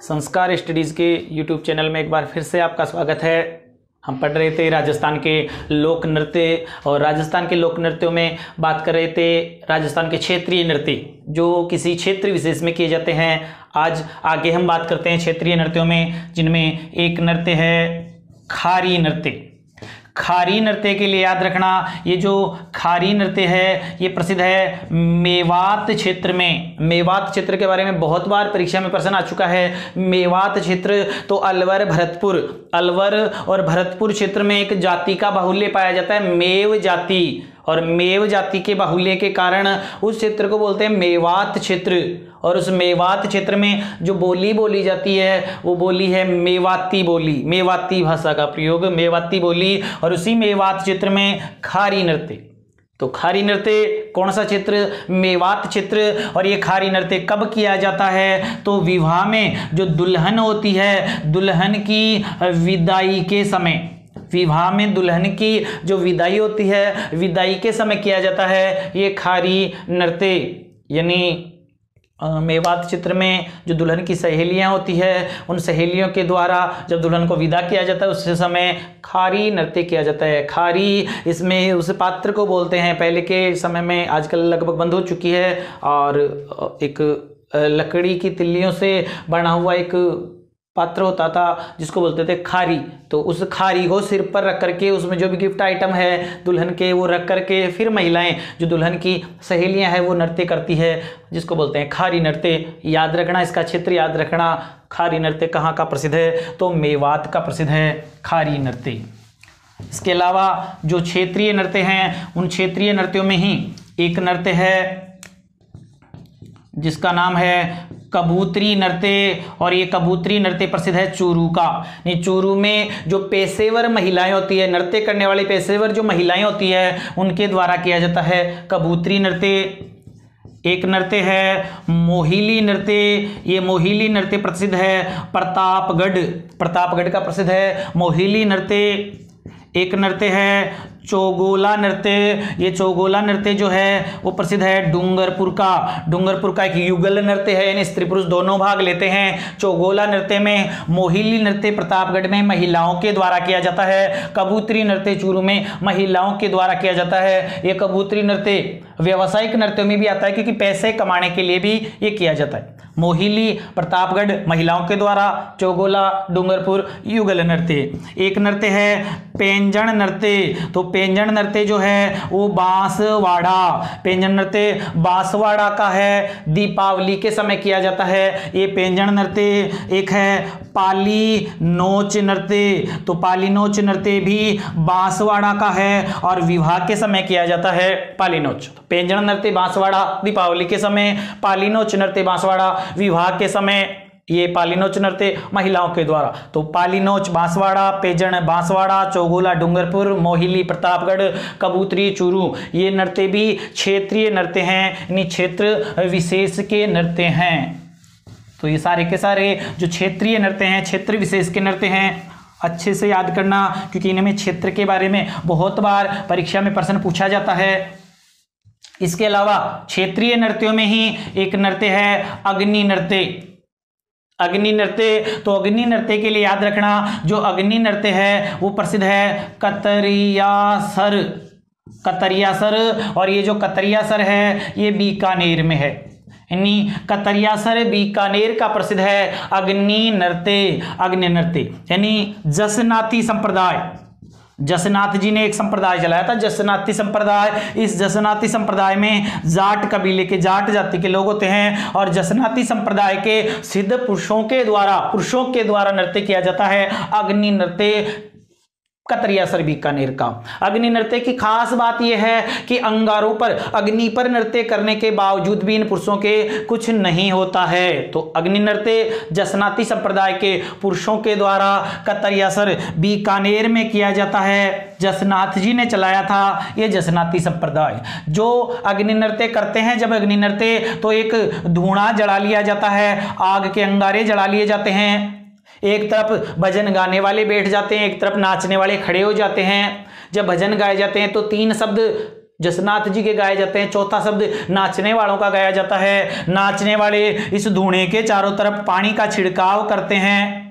संस्कार स्टडीज़ के YouTube channel में एक बार फिर से आपका स्वागत है। हम पढ़ रहे थे राजस्थान के लोक नृत्य और राजस्थान के लोक नृत्यों में बात कर रहे थे राजस्थान के क्षेत्रीय नृत्य जो किसी क्षेत्र विशेष में किए जाते हैं। आज आगे हम बात करते हैं क्षेत्रीय नृत्यों में, जिनमें एक नृत्य है खारी नृत्य। खारी नृत्य के लिए याद रखना, ये जो खारी नृत्य है ये प्रसिद्ध है मेवात क्षेत्र में। मेवात क्षेत्र के बारे में बहुत बार परीक्षा में प्रश्न आ चुका है। मेवात क्षेत्र तो अलवर और भरतपुर क्षेत्र में एक जाति का बाहुल्य पाया जाता है, मेव जाति, और मेव जाति के बाहुल्य के कारण उस क्षेत्र को बोलते हैं मेवात क्षेत्र। और उस मेवात क्षेत्र में जो बोली बोली जाती है वो बोली है मेवाती बोली, मेवाती भाषा का प्रयोग, मेवाती बोली। और उसी मेवात क्षेत्र में खारी नृत्य, तो खारी नृत्य कौन सा क्षेत्र? मेवात क्षेत्र। और ये खारी नृत्य कब किया जाता है? तो विवाह में जो दुल्हन होती है, दुल्हन की विदाई के समय, विवाह में दुल्हन की जो विदाई होती है, विदाई के समय किया जाता है ये खारी नृत्य। यानी मेवात क्षेत्र में जो दुल्हन की सहेलियां होती है, उन सहेलियों के द्वारा जब दुल्हन को विदा किया जाता है उस समय खारी नृत्य किया जाता है। खारी, इसमें उस पात्र को बोलते हैं, पहले के समय में, आजकल लगभग बंद हो चुकी है, और एक लकड़ी की तिल्लियों से बना हुआ एक पात्र होता था जिसको बोलते थे खारी। तो उस खारी को सिर पर रख करके उसमें जो भी गिफ्ट आइटम है दुल्हन के वो रख करके फिर महिलाएं जो दुल्हन की सहेलियां हैं वो नृत्य करती है, जिसको बोलते हैं खारी नृत्य। याद रखना, इसका क्षेत्र याद रखना। खारी नृत्य कहाँ का प्रसिद्ध है? तो मेवात का प्रसिद्ध है खारी नृत्य। इसके अलावा जो क्षेत्रीय नृत्य हैं उन क्षेत्रीय नृत्यों में ही एक नृत्य है जिसका नाम है कबूतरी नृत्य। और ये कबूतरी नृत्य प्रसिद्ध है चूरू का। चूरू में जो पेशेवर महिलाएं होती है, नृत्य करने वाली पेशेवर जो महिलाएं होती है उनके द्वारा किया जाता है कबूतरी नृत्य। एक नृत्य है मोहिली नृत्य। ये मोहिली नृत्य प्रसिद्ध है प्रतापगढ़ का प्रसिद्ध है मोहिली नृत्य। एक नृत्य है चौगोला नृत्य। ये चौगोला नृत्य जो है वो प्रसिद्ध है डूंगरपुर का एक युगल नृत्य है, यानी स्त्री पुरुष दोनों भाग लेते हैं चौगोला नृत्य में। मोहिली नृत्य प्रतापगढ़ में महिलाओं के द्वारा किया जाता है। कबूतरी नृत्य चूरू में महिलाओं के द्वारा किया जाता है। ये कबूतरी नृत्य व्यावसायिक नृत्यों में भी आता है क्योंकि पैसे कमाने के लिए भी ये किया जाता है। मोहिली प्रतापगढ़ महिलाओं के द्वारा, चौगोला डूंगरपुर युगल नृत्य। एक नृत्य है पेंजण नृत्य। तो पेंजण नृत्य जो है वो पेंजण नृत्य बांसवाड़ा का है, दीपावली के समय किया जाता है ये पेंजण नृत्य। एक है पाली नोच नृत्य। तो पाली नोच नृत्य भी बांसवाड़ा का है और विवाह के समय किया जाता है पाली नोच। पेंजण नृत्य बांसवाड़ा दीपावली के समय, पाली नोच नृत्य बांसवाड़ा विवाह के समय। ये पालीनोच नृत्य महिलाओं के द्वारा। तो पालीनोच बांसवाड़ा, पेंजण बांसवाड़ा, चौगोला डूंगरपुर, मोहिली प्रतापगढ़, कबूतरी चूरू, ये नृत्य भी क्षेत्रीय नृत्य हैं, यानी क्षेत्र विशेष के नृत्य हैं। तो ये सारे के सारे जो क्षेत्रीय नृत्य हैं, क्षेत्र विशेष के नृत्य हैं, अच्छे से याद करना क्योंकि इनमें क्षेत्र के बारे में बहुत बार परीक्षा में प्रश्न पूछा जाता है। इसके अलावा क्षेत्रीय नृत्यों में ही एक नृत्य है अग्नि नृत्य। अग्नि नृत्य, तो अग्नि नृत्य के लिए याद रखना, जो अग्नि नृत्य है वो प्रसिद्ध है कतरियासर। और ये जो कतरियासर है ये बीकानेर में है, यानी कतरियासर बीकानेर का प्रसिद्ध है अग्नि नृत्य। यानी जसनाती संप्रदाय, जसनाथ जी ने एक संप्रदाय चलाया था जसनाती संप्रदाय। इस जसनाती संप्रदाय में जाट कबीले के, जाट जाति के लोग होते हैं और जसनाती संप्रदाय के सिद्ध पुरुषों के द्वारा नृत्य किया जाता है अग्नि नृत्य कतरियासर बीकानेर का। अग्नि नृत्य की खास बात यह है कि अंगारों पर, अग्नि पर नृत्य करने के बावजूद भी इन पुरुषों के कुछ नहीं होता है। तो अग्नि नृत्य जसनाती संप्रदाय के पुरुषों के द्वारा कतरियासर बीकानेर में किया जाता है। जसनाथ जी ने चलाया था ये जसनाती संप्रदाय। जो अग्नि नृत्य करते हैं, जब अग्नि नृत्य तो एक धुआं जला लिया जाता है, आग के अंगारे जला लिए जाते हैं। एक तरफ भजन गाने वाले बैठ जाते हैं, एक तरफ नाचने वाले खड़े हो जाते हैं। जब भजन गाए जाते हैं तो 3 शब्द जसनाथ जी के गाए जाते हैं। चौथा शब्द नाचने वालों का गाया जाता है। नाचने वाले इस धूणे के चारों तरफ पानी का छिड़काव करते हैं,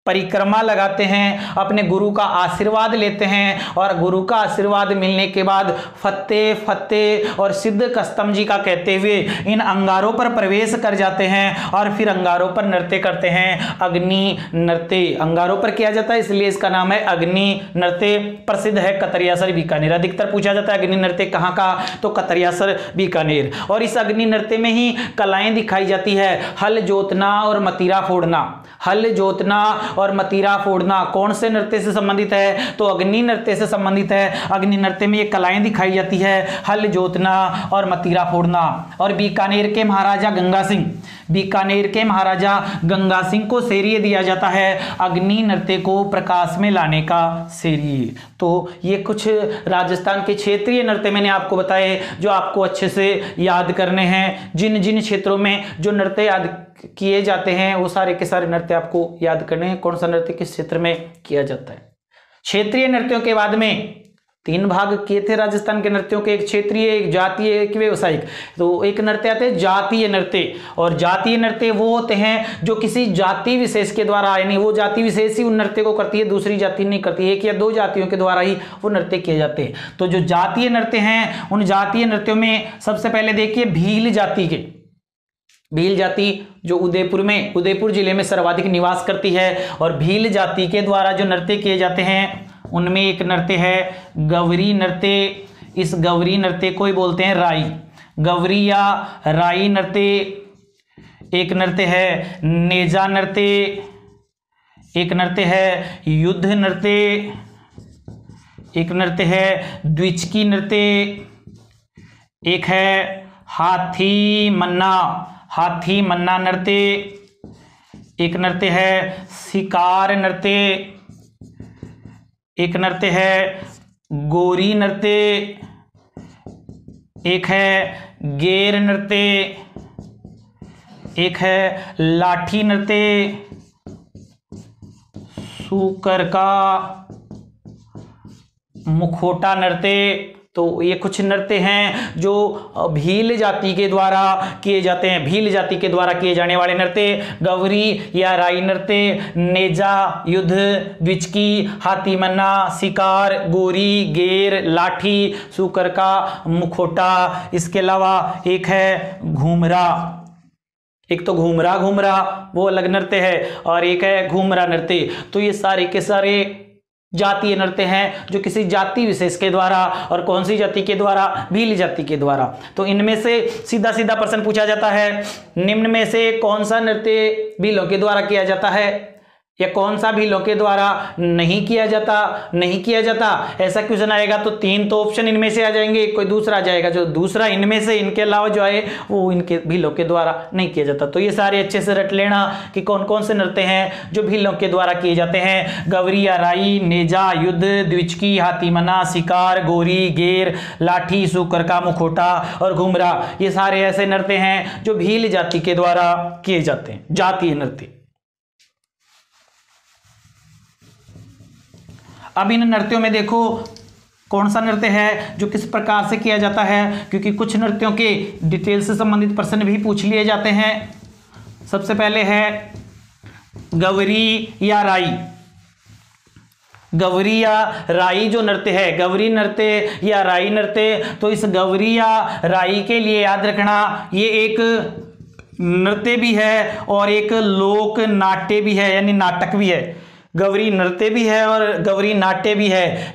परिक्रमा लगाते हैं, अपने गुरु का आशीर्वाद लेते हैं और गुरु का आशीर्वाद मिलने के बाद फतेह फतेह और सिद्ध कस्तम जी का कहते हुए इन अंगारों पर प्रवेश कर जाते हैं और फिर अंगारों पर नृत्य करते हैं। अग्नि नृत्य अंगारों पर किया जाता है, इसलिए इसका नाम है अग्नि नृत्य। प्रसिद्ध है कतरियासर बीकानेर। अधिकतर पूछा जाता है अग्नि नृत्य कहाँ का, तो कतरियासर बीकानेर। और इस अग्नि नृत्य में ही कलाएं दिखाई जाती है, हल जोतना और मतीरा फोड़ना। हल जोतना और मतीरा फोड़ना कौन से नृत्य से संबंधित है, तो अग्नि नृत्य से संबंधित है। अग्नि नृत्य में ये कलाएं दिखाई जाती है, हल जोतना और मतीरा फोड़ना। और बीकानेर के महाराजा गंगा सिंह, बीकानेर के महाराजा गंगा सिंह को श्रेय दिया जाता है अग्नि नृत्य को प्रकाश में लाने का श्रेय। तो ये कुछ राजस्थान के क्षेत्रीय नृत्य मैंने आपको बताए जो आपको अच्छे से याद करने हैं। जिन जिन क्षेत्रों में जो नृत्य याद किए जाते हैं वो सारे के सारे नृत्य आपको याद करने हैं, कौन सा नृत्य किस क्षेत्र में किया जाता है। क्षेत्रीय नृत्यों के बाद में 3 भाग किए थे राजस्थान के नृत्यों के, एक क्षेत्रीय, एक जातीय, एक व्यवसायिक। तो एक नृत्य आते हैं जातीय नृत्य, और जातीय नृत्य वो होते हैं जो किसी जाति विशेष के द्वारा, यानी वो जाति विशेष ही उन नृत्य को करती है, दूसरी जाति नहीं करती। 1 या 2 जातियों के द्वारा ही वो नृत्य किए जाते हैं। तो जो जातीय नृत्य हैं उन जातीय नृत्यों में सबसे पहले देखिए भील जाति के, भील जाति जो उदयपुर जिले में सर्वाधिक निवास करती है, और भील जाति के द्वारा जो नृत्य किए जाते हैं उनमें एक नृत्य है गवरी नृत्य। इस गवरी नृत्य को ही बोलते हैं राई, गवरी या राई नृत्य। एक नृत्य है नेजा नृत्य, एक नृत्य है युद्ध नृत्य, एक नृत्य है द्विचकी नृत्य, एक है हाथी मन्ना नृत्य, एक नृत्य है शिकार नृत्य, एक नृत्य है गोरी नृत्य, एक है गेर नृत्य, एक है लाठी नृत्य, सूकर का मुखोटा नृत्य। तो ये कुछ नृत्य हैं जो भील जाति के द्वारा किए जाते हैं। भील जाति के द्वारा किए जाने वाले नृत्य गवरी या राई नृत्य, नेजा, युद्ध, द्विचकी, हाथी मन्ना, शिकार, गोरी, गेर, लाठी, सूकर का मुखोटा। इसके अलावा एक है घूमरा, एक तो घूमरा वो अलग नृत्य है, और एक है घूमरा नृत्य। तो ये सारे के सारे जातीय नृत्य हैं जो किसी जाति विशेष के द्वारा, और कौन सी जाति के द्वारा, भील जाति के द्वारा। तो इनमें से सीधा सीधा प्रश्न पूछा जाता है, निम्न में से कौन सा नृत्य भीलों के द्वारा किया जाता है, या कौन सा भीलों के द्वारा नहीं किया जाता। ऐसा क्वेश्चन आएगा तो 3 तो ऑप्शन इनमें से आ जाएंगे, कोई दूसरा आ जाएगा, जो दूसरा इनमें से इनके अलावा जो आए वो इनके भीलों के द्वारा नहीं किया जाता। तो ये सारे अच्छे से रट लेना कि कौन कौन से नृत्य हैं जो भीलों के द्वारा किए जाते हैं। गवरी या राई, नेजा, युद्ध, द्विचकी, हाथीमना, शिकार, गोरी, गेर, लाठी, सूकर का मुखोटा और घुमरा। ये सारे ऐसे नृत्य हैं जो भील जाति के द्वारा किए जाते हैं, जातीय नृत्य। अब इन नृत्यों में देखो कौन सा नृत्य है जो किस प्रकार से किया जाता है, क्योंकि कुछ नृत्यों के डिटेल से संबंधित प्रश्न भी पूछ लिए जाते हैं। सबसे पहले है गवरी या राई। गवरी या राई जो नृत्य है, गवरी नृत्य या राई नृत्य, तो इस गवरी या राई के लिए याद रखना ये एक नृत्य भी है और एक लोक नाट्य भी है, यानी नाटक भी है। गवरी नृत्य भी है और गवरी नाट्य भी है।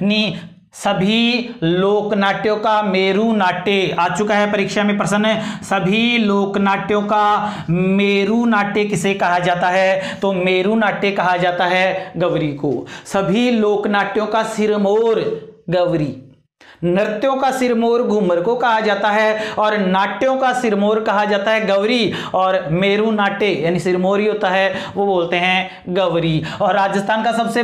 सभी लोक नाट्यों का मेरु नाट्य आ चुका है परीक्षा में प्रश्न। सभी लोक नाट्यों का मेरु नाट्य किसे कहा जाता है, तो मेरु नाट्य कहा जाता है गवरी को। सभी लोक नाट्यों का सिरमौर गवरी, नृत्यों का सिरमौर घूमर को कहा जाता है और नाट्यों का सिरमौर कहा जाता है गवरी, और मेरु नाट्य यानी सिरमौर ही होता है वो बोलते हैं गवरी। और राजस्थान का सबसे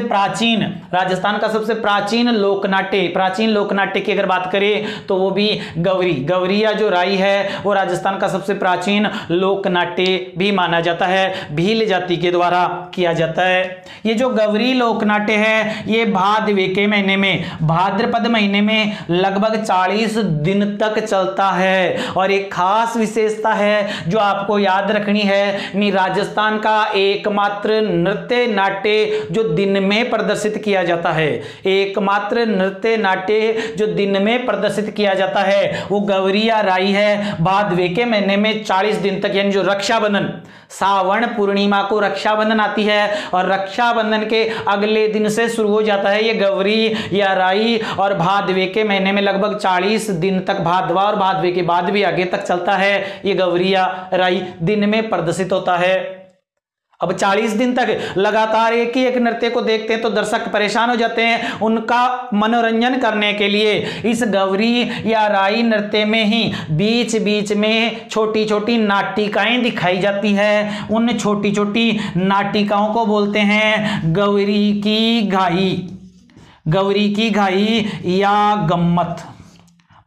प्राचीन लोकनाट्य की अगर बात करें तो वो भी गवरी या जो राई है वो राजस्थान का सबसे प्राचीन लोकनाट्य भी माना जाता है, भील जाति के द्वारा किया जाता है। ये जो गवरी लोकनाट्य है ये भाद्रपद महीने में लगभग 40 दिन तक चलता है। और एक खास विशेषता है जो आपको याद रखनी है, राजस्थान का एकमात्र नृत्य नाट्य जो दिन में प्रदर्शित किया जाता है, एकमात्र नृत्य नाट्य जो दिन में प्रदर्शित किया जाता है वो गौरिया राई है। भादवे के महीने में 40 दिन तक, यानी जो रक्षाबंधन, सावन पूर्णिमा को रक्षाबंधन आती है और रक्षाबंधन के अगले दिन से शुरू हो जाता है ये गौरी या राई, और भादवे के महीने में लगभग 40 दिन तक, भादवा और भादवे के बाद भी आगे तक चलता है ये गौरी या राई, दिन में प्रदर्शित होता है। अब 40 दिन तक लगातार एक ही एक नृत्य को देखते हैं तो दर्शक परेशान हो जाते हैं। उनका मनोरंजन करने के लिए इस गौरी या राई नृत्य में ही बीच बीच में छोटी छोटी नाटिकाएं दिखाई जाती है। उन छोटी छोटी नाटिकाओं को बोलते हैं गौरी की घाई, गौरी की घाई या गम्मत।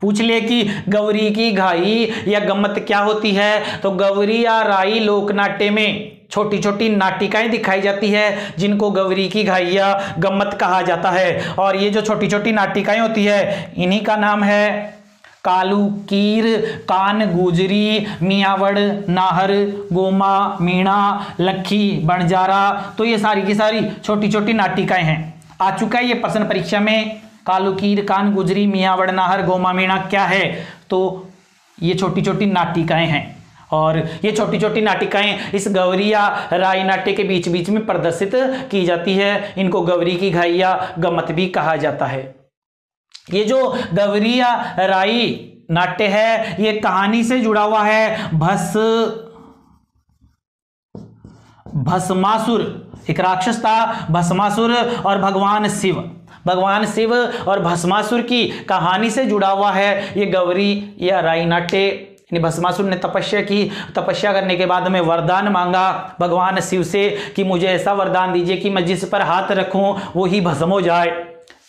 पूछ ले कि गौरी की घाई या गम्मत क्या होती है, तो गौरी या राई लोकनाट्य में छोटी छोटी नाटिकाएं दिखाई जाती है जिनको गौरी की घाई या गम्मत कहा जाता है। और ये जो छोटी छोटी नाटिकाएं होती है इन्हीं का नाम है कालू कीर, कान गुजरी, मियावड़, नाहर, गोमा, मीणा, लखी, बंजारा। तो ये सारी की सारी छोटी छोटी नाटिकाएं हैं। आ चुका है ये प्रश्न परीक्षा में, कालू कीर, कान गुजरी, मियावड़, नाहर, गोमा, मीणा क्या है, तो ये छोटी छोटी नाटिकाएं हैं। और ये छोटी छोटी नाटिकाएं इस गौरी या राई नाट्य के बीच बीच में प्रदर्शित की जाती है। इनको गौरी की घाई या गम्मत भी कहा जाता है। ये जो गौरी या राई नाट्य है ये कहानी से जुड़ा हुआ है भस्मासुर, एक राक्षस था भस्मासुर, और भगवान शिव और भस्मासुर की कहानी से जुड़ा हुआ है ये गौरी या राई नाट्य। भस्मासुर ने तपस्या की, तपस्या करने के बाद में वरदान मांगा भगवान शिव से कि मुझे ऐसा वरदान दीजिए कि मैं जिस पर हाथ रखूं वो ही भस्म हो जाए।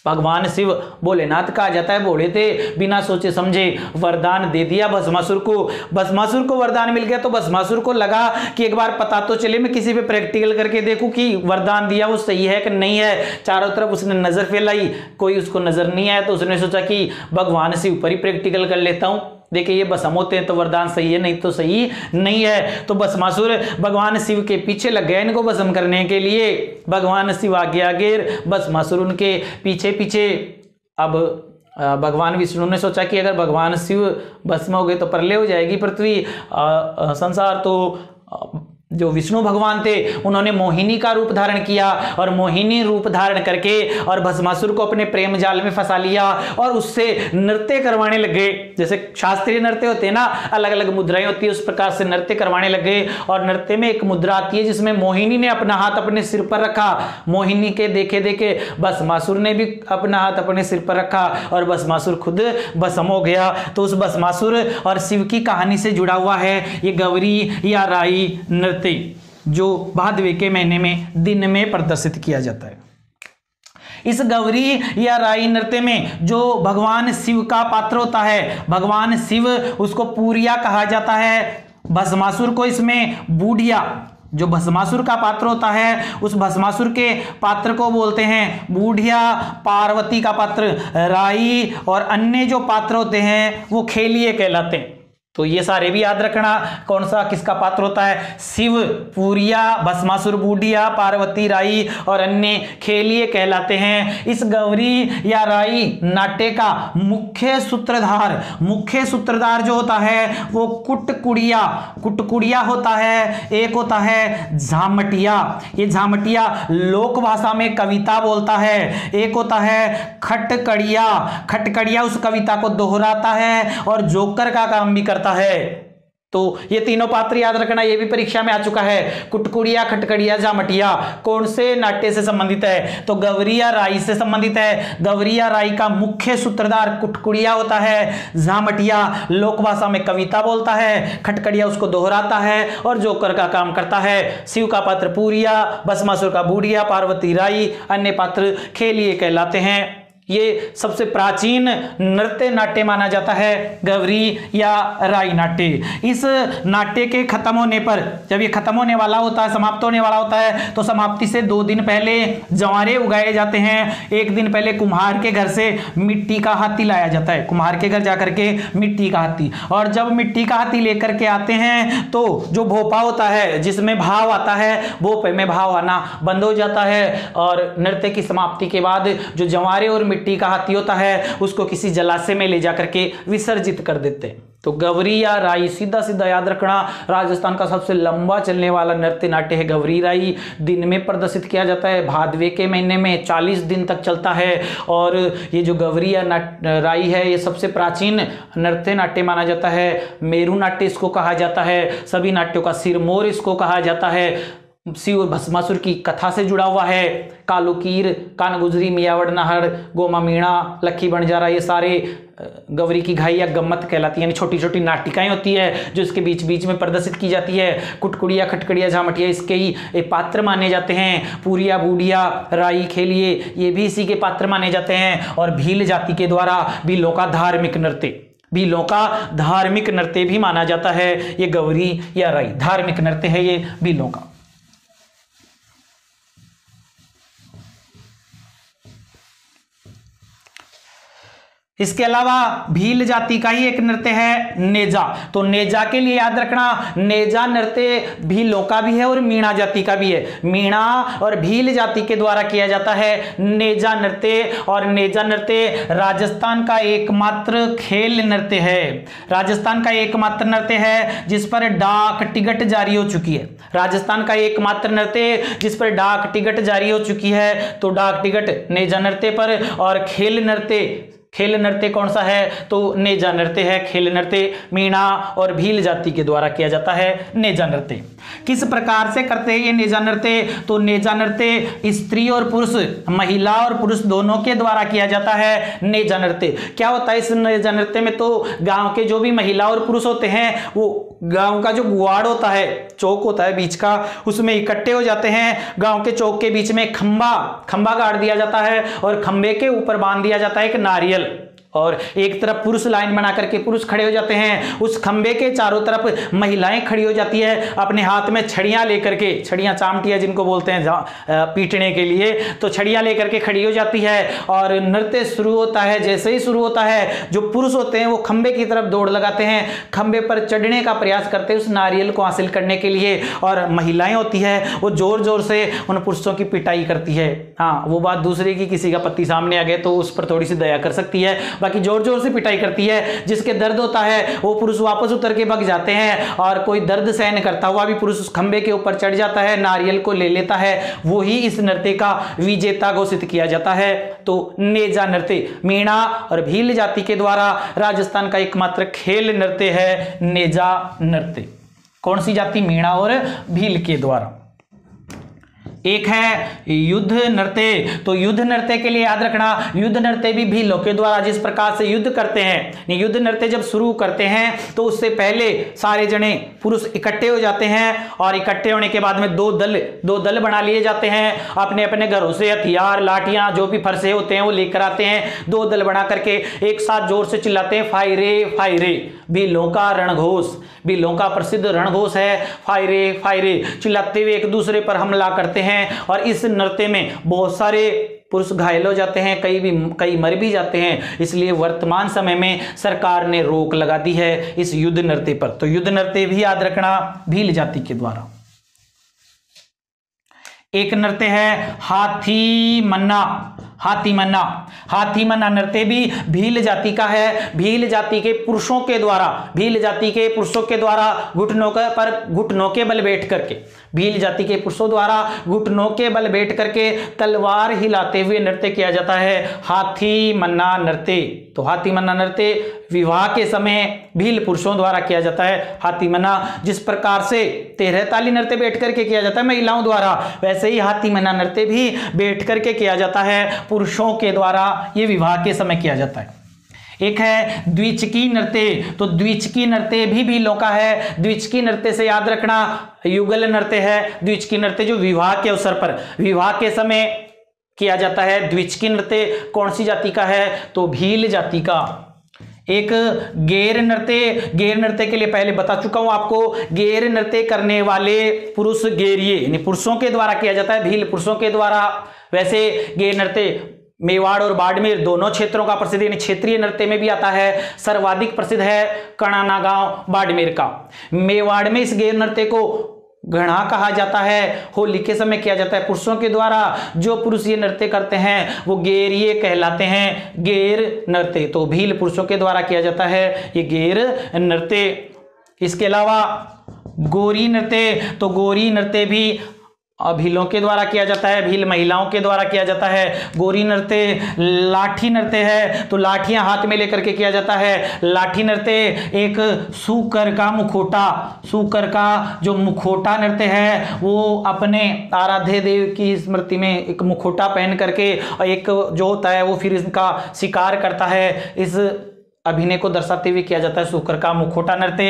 भगवान शिव भोलेनाथ कहा जाता है, भोले थे, बिना सोचे समझे वरदान दे दिया भस्मासुर को। भस्मासुर को वरदान मिल गया तो भस्मासुर को लगा कि एक बार पता तो चले, मैं किसी पे प्रैक्टिकल करके देखूं कि वरदान दिया वो सही है कि नहीं है। चारों तरफ उसने नजर फैलाई, कोई उसको नजर नहीं आया, तो उसने सोचा कि भगवान शिव पर ही प्रैक्टिकल कर लेता हूं, देखिए ये भस्म होते हैं तो वरदान सही है, नहीं तो सही नहीं है। तो भस्मासुर भगवान शिव के पीछे लग गया इनको भस्म करने के लिए। भगवान शिव आगे आगे, भस्मासुर उनके पीछे पीछे। अब भगवान विष्णु ने सोचा कि अगर भगवान शिव भस्म हो गए तो प्रलय हो जाएगी पृथ्वी, संसार। तो जो विष्णु भगवान थे उन्होंने मोहिनी का रूप धारण किया और मोहिनी रूप धारण करके और भस्मासुर को अपने प्रेम जाल में फंसा लिया और उससे नृत्य करवाने लगे। जैसे शास्त्रीय नृत्य होते हैं ना, अलग अलग मुद्राएं होती है, उस प्रकार से नृत्य करवाने लगे। और नृत्य में एक मुद्रा आती है जिसमें मोहिनी ने अपना हाथ अपने सिर पर रखा, मोहिनी के देखे देखे भस्मासुर ने भी अपना हाथ अपने सिर पर रखा और भस्मासुर खुद भस्म हो गया। तो उस भस्मासुर और शिव की कहानी से जुड़ा हुआ है ये गौरी या राई नृत्य, जो भादवे के महीने में दिन में प्रदर्शित किया जाता है। इस गौरी या राई नृत्य में जो भगवान शिव का पात्र होता है, भगवान शिव, उसको पूरिया कहा जाता है। भस्मासुर को इसमें बूढ़िया, जो भस्मासुर का पात्र होता है उस भस्मासुर के पात्र को बोलते हैं बूढ़िया। पार्वती का पात्र राई और अन्य जो पात्र होते हैं वो खेलिए कहलाते हैं। तो ये सारे भी याद रखना, कौन सा किसका पात्र होता है। शिव पूरिया, भस्मासुर बूढ़िया, पार्वती राई और अन्य खेलिए कहलाते हैं। इस गौरी या राई नाट्य का मुख्य सूत्रधार जो होता है वो कुटकुड़िया होता है। एक होता है झामटिया, ये झामटिया लोक भाषा में कविता बोलता है। एक होता है खटकड़िया उस कविता को दोहराता है और जोकर का काम भी करता है। तो ये तीनों पात्र याद रखना, ये भी परीक्षा में आ चुका है। कुटकुड़िया, खटकड़िया, झामटिया कौन से नाट्य से संबंधित है, तो गौरी या राई से संबंधित है। गौरी या राई का मुख्य सूत्रधार कुटकुड़िया होता है, झामटिया लोक भाषा में कविता बोलता है, खटकड़िया उसको दोहराता है और जोकर का काम करता है। शिव का पात्र पूरिया, भस्मासुर का बूढ़िया, पार्वती राई, अन्य पात्र खेलिए कहलाते हैं। ये सबसे प्राचीन नृत्य नाट्य माना जाता है, गवरी या राई नाट्य। इस नाट्य के खत्म होने पर, जब ये खत्म होने वाला होता है, समाप्त होने वाला होता है, तो समाप्ति से 2 दिन पहले जवारे उगाए जाते हैं। 1 दिन पहले कुम्हार के घर से मिट्टी का हाथी लाया जाता है, कुम्हार के घर जाकर के मिट्टी का हाथी, और जब मिट्टी का हाथी लेकर के आते हैं तो जो भोपा होता है जिसमें भाव आता है, भोपे में भाव आना बंद हो जाता है, और नृत्य की समाप्ति के बाद जो जवारे और मिट्टी का हाथी होता है उसको किसी जलाशय में ले जाकर के विसर्जित कर देते हैं। तो गवरी या राई, सीधा सीधा याद रखना, राजस्थान का सबसे लंबा चलने वाला नृत्य नाट्य है गवरी राई। दिन में प्रदर्शित किया जाता है, भादवे के महीने में 40 दिन तक चलता है। और ये जो गवरी या राई है ये सबसे प्राचीन नृत्य नाट्य माना जाता है। मेरू नाट्य इसको कहा जाता है, सभी नाट्यों का सिरमौर इसको कहा जाता है। शिव और भस्मासुर की कथा से जुड़ा हुआ है। कालुकीर, कानगुजरी, मियावड़ नाहर, गोमा मीणा, लक्खी बंजारा, ये सारे गवरी की घाई या गम्मत कहलाती है, यानी छोटी छोटी नाटिकाएं होती है जो इसके बीच बीच में प्रदर्शित की जाती है। कुटकुड़िया, खटकड़िया, झामटिया इसके ही पात्र माने जाते हैं। पूरिया, बूढ़िया, राई, खेलिए ये भी इसी के पात्र माने जाते हैं। और भील जाति के द्वारा भीलों का धार्मिक नृत्य, भीलों का धार्मिक नृत्य भी माना जाता है ये गवरी या राई, धार्मिक नृत्य है ये भीलों का। इसके अलावा भील जाति का ही एक नृत्य है नेजा। तो नेजा के लिए याद रखना, नेजा नृत्य भीलों का भी है और मीणा जाति का भी है। मीणा और भील जाति के द्वारा किया जाता है नेजा नृत्य। और नेजा नृत्य राजस्थान का एकमात्र खेल नृत्य है, राजस्थान का एकमात्र नृत्य है जिस पर डाक टिकट जारी हो चुकी है। राजस्थान का एकमात्र नृत्य जिस पर डाक टिकट जारी हो चुकी है, तो डाक टिकट नेजा नृत्य पर। और खेल नृत्य कौन सा है, तो नेजा नृत्य है। खेल नृत्य मीणा और भील जाति के द्वारा किया जाता है नेजा नृत्य। किस प्रकार से करते हैं ये नेजा नृत्य, तो नेजा नृत्य स्त्री और पुरुष, महिला और पुरुष दोनों के द्वारा किया जाता है नेजा नृत्य। क्या होता है इस नेजा नृत्य में, तो गांव के जो भी महिला और पुरुष होते हैं वो गांव का जो गुआड़ होता है, चौक होता है बीच का, उसमें इकट्ठे हो जाते हैं। गांव के चौक के बीच में खंबा गाड़ दिया जाता है और खंबे के ऊपर बांध दिया जाता है एक नारियल, और एक तरफ पुरुष लाइन बना करके पुरुष खड़े हो जाते हैं। उस खंबे के चारों तरफ महिलाएं खड़ी हो जाती है अपने हाथ में छड़ियां लेकर के, छड़ियां चामटिया जिनको बोलते हैं पीटने के लिए, तो छड़ियां लेकर के खड़ी हो जाती है। और नृत्य शुरू होता है। जैसे ही शुरू होता है जो पुरुष होते हैं वो खंबे की तरफ दौड़ लगाते हैं, खंबे पर चढ़ने का प्रयास करते हैं उस नारियल को हासिल करने के लिए। और महिलाएं होती है वो जोर जोर से उन पुरुषों की पिटाई करती है। हाँ, वो बात दूसरे की, किसी का पति सामने आ गए तो उस पर थोड़ी सी दया कर सकती है, बाकी जोर जोर से पिटाई करती है। जिसके दर्द होता है वो पुरुष वापस उतर के भाग जाते हैं, और कोई दर्द सहन करता हुआ भी पुरुष उस खंबे के ऊपर चढ़ जाता है, नारियल को ले लेता है, वो ही इस नृत्य का विजेता घोषित किया जाता है। तो नेजा नृत्य मीणा और भील जाति के द्वारा राजस्थान का एकमात्र खेल नृत्य है नेजा नृत्य। कौन सी जाति, मीणा और भील के द्वारा। एक है युद्ध नृत्य। तो युद्ध नृत्य के लिए याद रखना, युद्ध नृत्य भी भीलों के द्वारा जिस प्रकार से युद्ध करते हैं, युद्ध नृत्य जब शुरू करते हैं तो उससे पहले सारे जने पुरुष इकट्ठे हो जाते हैं, और इकट्ठे होने के बाद में दो दल बना लिए जाते हैं। अपने अपने घरों से हथियार, लाठियां, जो भी फरसे होते हैं वो लेकर आते हैं। 2 दल बना करके एक साथ जोर से चिल्लाते हैं फायरे फायरे। भीलों का रणघोष, भीलों का प्रसिद्ध रणघोष है फायरे फायरे। चिल्लाते हुए एक दूसरे पर हमला करते हैं। और इस नृत्य में बहुत सारे पुरुष घायल हो जाते हैं, कई मर भी जाते हैं। इसलिए वर्तमान समय में सरकार ने रोक लगा दी है इस युद्ध नृत्य पर। तो युद्ध नृत्य भी याद रखना भील जाति के द्वारा। एक नृत्य है हाथी मन्ना नृत्य भी भील जाति का है। भील जाति के पुरुषों के द्वारा घुटनों के बल बैठ करके, भील जाति के पुरुषों द्वारा घुटनों के बल बैठ करके तलवार हिलाते हुए नृत्य किया जाता है हाथी मन्ना नृत्य। तो हाथी मन्ना नृत्य विवाह के समय भील पुरुषों द्वारा किया जाता है हाथी मन्ना। जिस प्रकार से 13 ताली नृत्य बैठ करके किया जाता है महिलाओं द्वारा, वैसे ही हाथी मन्ना नृत्य भी बैठ करके किया जाता है पुरुषों के द्वारा। ये विवाह के समय किया जाता है। एक है द्विचकी नृत्य। तो द्विचकी नृत्य भी भीलों का है। द्विचकी नृत्य से याद रखना युगल नृत्य है। द्विचकी नृत्य जो विवाह के अवसर पर, विवाह के समय किया जाता है। द्विचकी नृत्य कौन सी जाति का है? तो भील जाति का। एक गेर नृत्य के लिए पहले बता चुका हूं आपको, गेर नृत्य करने वाले पुरुष गेरिये यानी पुरुषों के द्वारा किया जाता है, भील पुरुषों के द्वारा। वैसे गेर नृत्य मेवाड़ और बाड़मेर दोनों क्षेत्रों का प्रसिद्ध यानी क्षेत्रीय नृत्य में भी आता है। सर्वाधिक प्रसिद्ध है कणाना गांव बाड़मेर का। मेवाड़ में इस गेर नृत्य को घड़ा कहा जाता है। होली के समय किया जाता है पुरुषों के द्वारा। जो पुरुष ये नृत्य करते हैं वो गेरिये कहलाते हैं। गेर नृत्य तो भील पुरुषों के द्वारा किया जाता है ये गेर नृत्य। इसके अलावा गोरी नृत्य, तो गोरी नृत्य भी भीलों के द्वारा किया जाता है, भील महिलाओं के द्वारा किया जाता है। गोरी नृत्य लाठी नृत्य है, तो लाठियां हाथ में लेकर के किया जाता है। लाठी नृत्य एक सूकर का मुखोटा, सूकर का जो मुखोटा नृत्य है वो अपने आराध्य देव की स्मृति में एक मुखोटा पहन करके और एक जो होता है वो फिर इसका शिकार करता है। इस अभिनय को दर्शाते हुए किया जाता है सूकर का मुखोटा नृत्य।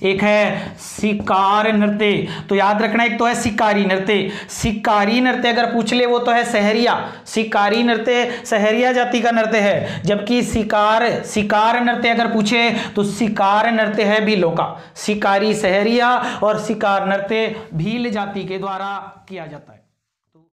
एक है शिकार नृत्य, तो याद रखना एक तो है शिकारी नृत्य। शिकारी नृत्य अगर पूछ ले वो तो है सहरिया। शिकारी नृत्य सहरिया जाति का नृत्य है, जबकि शिकार नृत्य अगर पूछे तो शिकार नृत्य है भीलों का। शिकारी सहरिया और शिकार नृत्य भील जाति के द्वारा किया जाता है।